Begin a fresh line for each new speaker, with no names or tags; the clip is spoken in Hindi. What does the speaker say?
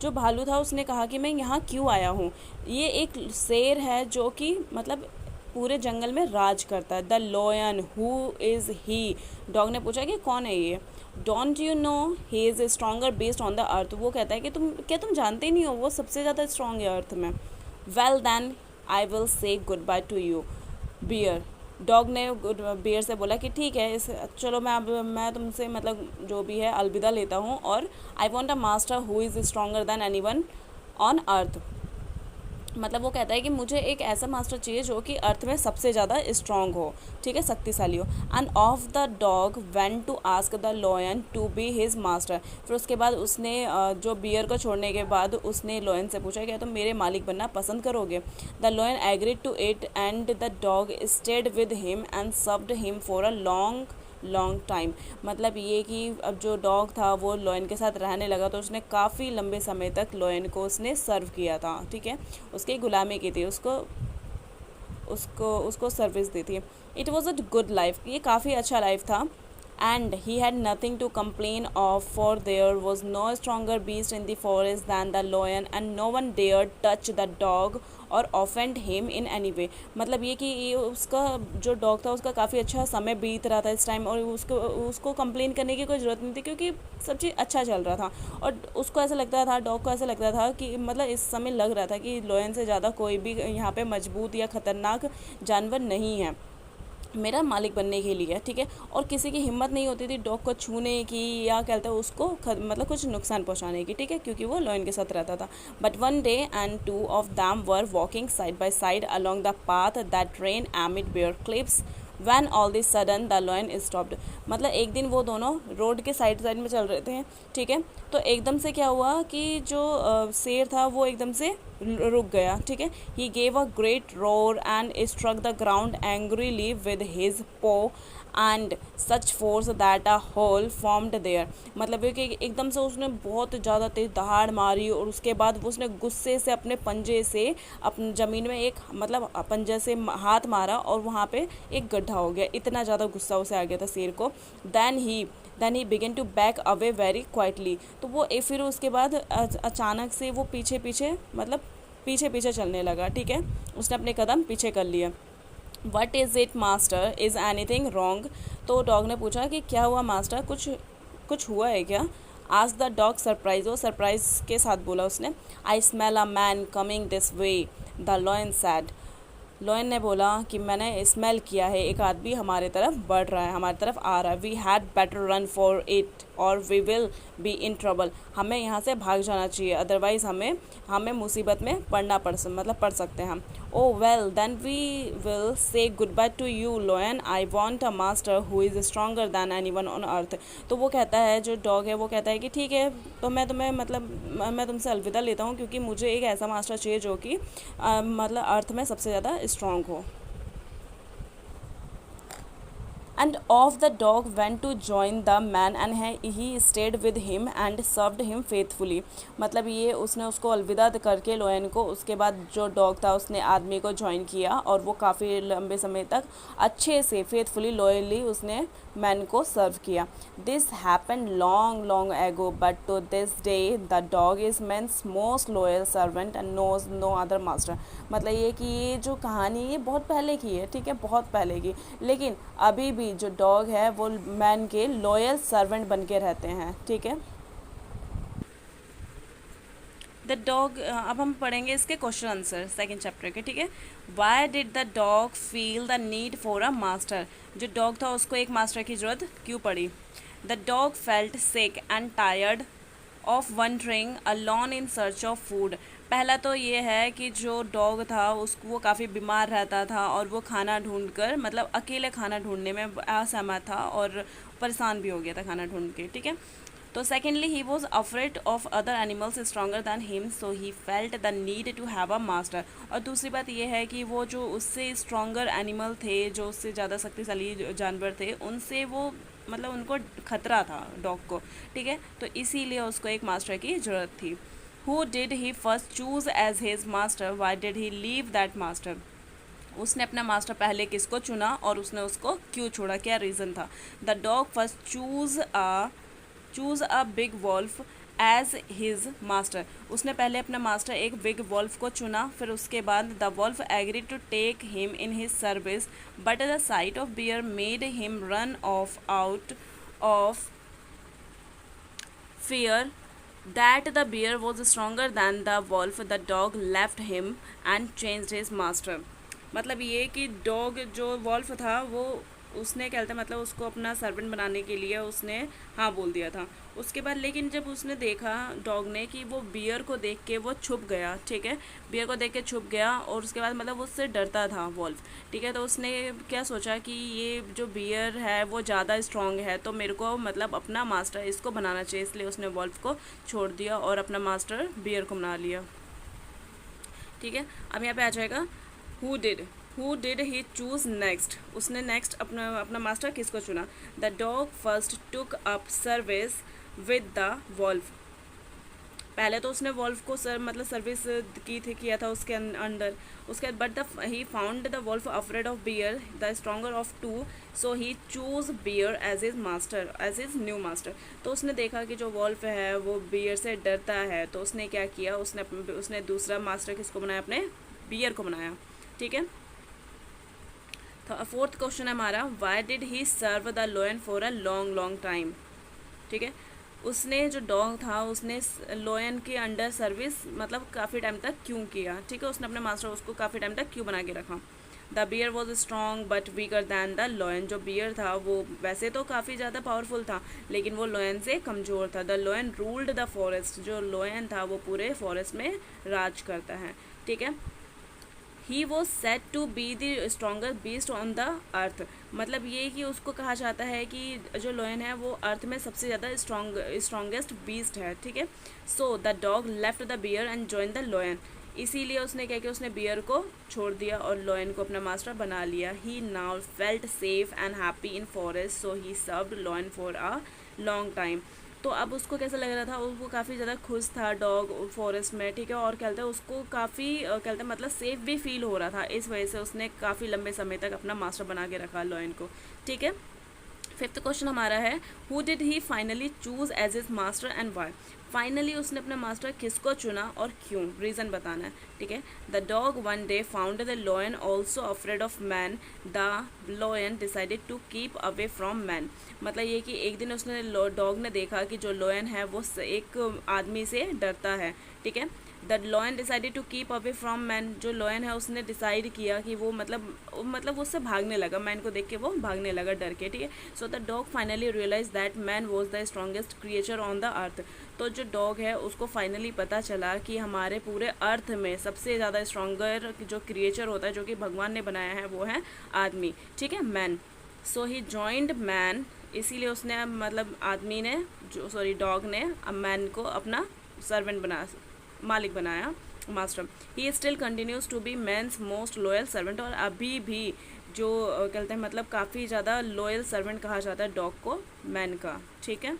जो भालू था उसने कहा कि मैं यहाँ क्यों आया हूँ। ये एक शेर है जो कि मतलब पूरे जंगल में राज करता है। The lion, who is he? Dog ने पूछा कि कौन है ये। Don't you know he is stronger based on the अर्थ? वो कहता है कि तुम जानते ही नहीं हो, वो सबसे ज़्यादा स्ट्रॉन्ग है अर्थ में। Well then I will say good bye to you bear. Dog ने बियर से बोला कि ठीक है, इस चलो मैं तुमसे मतलब जो भी है अलविदा लेता हूँ, और आई want a master who is stronger than anyone on अर्थ। मतलब वो कहता है कि मुझे एक ऐसा मास्टर चाहिए जो कि अर्थ में सबसे ज़्यादा स्ट्रॉन्ग हो, ठीक है, शक्तिशाली हो। End of the dog went to ask the lion to be his master. फिर उसके बाद उसने जो बियर को छोड़ने के बाद उसने लॉयन से पूछा क्या तुम मेरे मालिक बनना पसंद करोगे। The lion agreed to it and the dog stayed with him and served him for a long long time. मतलब ये कि अब जो डॉग था वो लॉयन के साथ रहने लगा, तो उसने काफ़ी लंबे समय तक लॉयन को उसने सर्व किया था, ठीक है, उसकी गुलामी की थी, उसको उसको उसको सर्विस दी थी। It was a good life, ये काफ़ी अच्छा लाइफ था। And he had nothing to complain of for there was no stronger beast in the forest than the lion and no one dare touch the dog और offend him in any way. मतलब ये कि ये उसका जो डॉग था उसका काफ़ी अच्छा समय बीत रहा था इस टाइम, और उसको उसको कंप्लेन करने की कोई ज़रूरत नहीं थी क्योंकि सब चीज़ अच्छा चल रहा था। और उसको ऐसा लगता था, डॉग को ऐसा लगता था कि मतलब इस समय लग रहा था कि लॉयन से ज़्यादा कोई भी यहाँ पे मजबूत या ख़तरनाक जानवर नहीं है मेरा मालिक बनने के लिए, ठीक है। और किसी की हिम्मत नहीं होती थी डॉग को छूने की या कहते हैं उसको मतलब कुछ नुकसान पहुंचाने की, ठीक है, क्योंकि वो लॉयन के साथ रहता था। But one day and two of them were walking side by side along the path that ran amid bare clips when all this sudden the lion stopped. मतलब एक दिन वो दोनों रोड के साइड साइड में चल रहे थे, ठीक है, तो एकदम से क्या हुआ कि जो शेर था वो एकदम से रुक गया, ठीक है। He gave a great roar and struck the ground angrily with his paw and such force that a hole formed there. मतलब ये कि एकदम से उसने बहुत ज़्यादा तेज दहाड़ मारी और उसके बाद वो उसने गुस्से से अपने पंजे से अपनी ज़मीन में एक मतलब पंजे से हाथ मारा और वहाँ पे एक गड्ढा हो गया। इतना ज़्यादा गुस्सा उसे आ गया था शेर को। Then he began to back away very quietly. तो वो फिर उसके बाद अचानक से वो पीछे पीछे मतलब पीछे पीछे चलने लगा, ठीक है, उसने अपने कदम पीछे कर लिए। What is it master, is anything wrong? तो डॉग ने पूछा कि क्या हुआ मास्टर, कुछ कुछ हुआ है क्या? आज द डॉग सरप्राइज, वो सरप्राइज के साथ बोला उसने। I smell a man coming this way, the lion sad. Lion ने बोला कि मैंने स्मेल किया है, एक आदमी हमारे तरफ बढ़ रहा है, हमारी तरफ आ रहा है। We had better run for it और we will be in trouble. हमें यहाँ से भाग जाना चाहिए, अदरवाइज़ हमें हमें मुसीबत में पड़ सकते हैं हम। Oh well then we will say good bye to you lion, I want a master who is stronger than anyone on earth. तो वो कहता है, जो डॉग है वो कहता है कि ठीक है, तो मैं तुम्हें मतलब मैं तुमसे अलविदा लेता हूँ क्योंकि मुझे एक ऐसा मास्टर चाहिए जो कि मतलब अर्थ में सबसे ज़्यादा स्ट्रॉन्ग हो। And off the dog went to join the man and he stayed with him and served him faithfully। मतलब ये उसने उसको अलविदा करके लोयन को, उसके बाद जो डॉग था उसने आदमी को ज्वाइन किया और वो काफ़ी लंबे समय तक अच्छे से फेथफुली लॉयली उसने मैन को सर्व किया। This happen long long ago but to this day the dog is man's most loyal servant and knows no other master. मतलब ये कि ये जो कहानी ये बहुत पहले की है, ठीक है, बहुत पहले की, लेकिन अभी भी जो डॉग है वो मैन के लॉयल सर्वेंट बन के रहते हैं, ठीक है। द डॉग, अब हम पढ़ेंगे इसके क्वेश्चन आंसर सेकेंड चैप्टर के, ठीक है। Why did the dog feel the need for a master? जो डॉग था उसको एक मास्टर की ज़रूरत क्यों पड़ी? The dog felt sick and tired of wondering alone in search of food. पहला तो ये है कि जो डॉग था उसको वो काफ़ी बीमार रहता था और वो खाना ढूंढकर मतलब अकेले खाना ढूंढने में असहमत था और परेशान भी हो गया था खाना ढूंढ के, ठीक है। तो secondly he was afraid of other animals stronger than him so he felt the need to have a master. और दूसरी बात यह है कि वो जो उससे स्ट्रॉन्गर एनिमल थे, जो उससे ज़्यादा शक्तिशाली जानवर थे, उनसे वो मतलब उनको खतरा था डॉग को, ठीक है, तो इसीलिए उसको एक मास्टर की ज़रूरत थी। Who did he first choose as his master, why did he leave that master? उसने अपना मास्टर पहले किसको चुना और उसने उसको क्यों छोड़ा, क्या रीज़न था? The dog first choose a big wolf as his master. उसने पहले अपना मास्टर एक बिग वॉल्फ को चुना, फिर उसके बाद the wolf agree to take him in his service, but the sight of bear made him run off out of fear that the bear was stronger than the wolf. The dog left him and changed his master. मतलब ये कि डॉग जो वॉल्फ था वो उसने क्या था, मतलब उसको अपना सर्वेंट बनाने के लिए उसने हाँ बोल दिया था। उसके बाद लेकिन जब उसने देखा डॉग ने कि वो बियर को देख के वो छुप गया, ठीक है, बियर को देख के छुप गया, और उसके बाद मतलब उससे डरता था वॉल्फ, ठीक है, तो उसने क्या सोचा कि ये जो बियर है वो ज़्यादा स्ट्रॉन्ग है, तो मेरे को मतलब अपना मास्टर इसको बनाना चाहिए, इसलिए उसने वॉल्फ को छोड़ दिया और अपना मास्टर बियर को बना लिया। ठीक है, अब यहाँ पे आ जाएगा who did he choose next. उसने नेक्स्ट अपना मास्टर किसको चुना? The dog first took up service with the wolf. पहले तो उसने वॉल्फ को मतलब सर्विस किया था उसके अंडर। उसके बाद but he found the wolf afraid of bear the stronger of two, so he chose bear as his master, as his new master. तो उसने देखा कि जो वॉल्फ है वो बियर से डरता है, तो उसने क्या किया, उसने दूसरा मास्टर किसको बनाया? अपने बियर को बनाया। ठीक है, तो फोर्थ क्वेश्चन है हमारा, why did he serve the lion for a long long time. ठीक है, उसने जो डॉग था उसने लोयन के अंडर सर्विस मतलब काफ़ी टाइम तक क्यों किया? ठीक है, उसने अपने मास्टर उसको काफ़ी टाइम तक क्यों बना के रखा? The bear was strong but weaker than the lion. जो बियर था वो वैसे तो काफ़ी ज़्यादा पावरफुल था, लेकिन वो लोयन से कमज़ोर था। The लोयन ruled the forest. जो लोयन था वो पूरे फॉरेस्ट में राज करता है। ठीक है, he was set to be the stronger beast on the earth. मतलब ये कि उसको कहा जाता है कि जो लोयन है वो अर्थ में सबसे ज़्यादा स्ट्रॉन्गेस्ट बीस्ट है। ठीक है, so the dog left the bear and join the lion. इसीलिए उसने क्या किया, उसने बियर को छोड़ दिया और लोयन को अपना मास्टर बना लिया। He now felt safe and happy in forest, so he served lion for a long time. तो अब उसको कैसा लग रहा था, उसको काफ़ी ज़्यादा खुश था डॉग फॉरेस्ट में। ठीक है, और क्या कहते हैं उसको काफ़ी क्या कहते हैं मतलब सेफ भी फील हो रहा था, इस वजह से उसने काफ़ी लंबे समय तक अपना मास्टर बना के रखा लॉयन को। ठीक है, फिफ्थ क्वेश्चन हमारा है, who did he finally choose as his master and why. Finally उसने अपना मास्टर किसको चुना और क्यों, रीज़न बताना है। ठीक है, the dog one day found the lion also afraid of man, the lion decided to keep away from man. मतलब ये कि एक दिन उसने डॉग ने देखा कि जो लोयन है वो एक आदमी से डरता है। ठीक है, the lion decided to keep away from man. जो लोयन है उसने डिसाइड किया कि वो मतलब उससे भागने लगा, मैन को देख के वो भागने लगा डर के। ठीक है, so the dog finally realize that man was the strongest creature on the earth. तो जो डॉग है उसको फाइनली पता चला कि हमारे पूरे अर्थ में सबसे ज़्यादा स्ट्रॉन्गर जो क्रिएचर होता है जो कि भगवान ने बनाया है वो है आदमी। ठीक है, मैन। सो ही जॉइंड मैन। इसीलिए उसने मतलब आदमी ने डॉग ने मैन को अपना सर्वेंट मालिक बनाया, master. He still continues to be man's most loyal servant. और अभी भी जो कहते हैं मतलब काफ़ी ज़्यादा लॉयल सर्वेंट कहा जाता है डॉग को मैन का। ठीक है।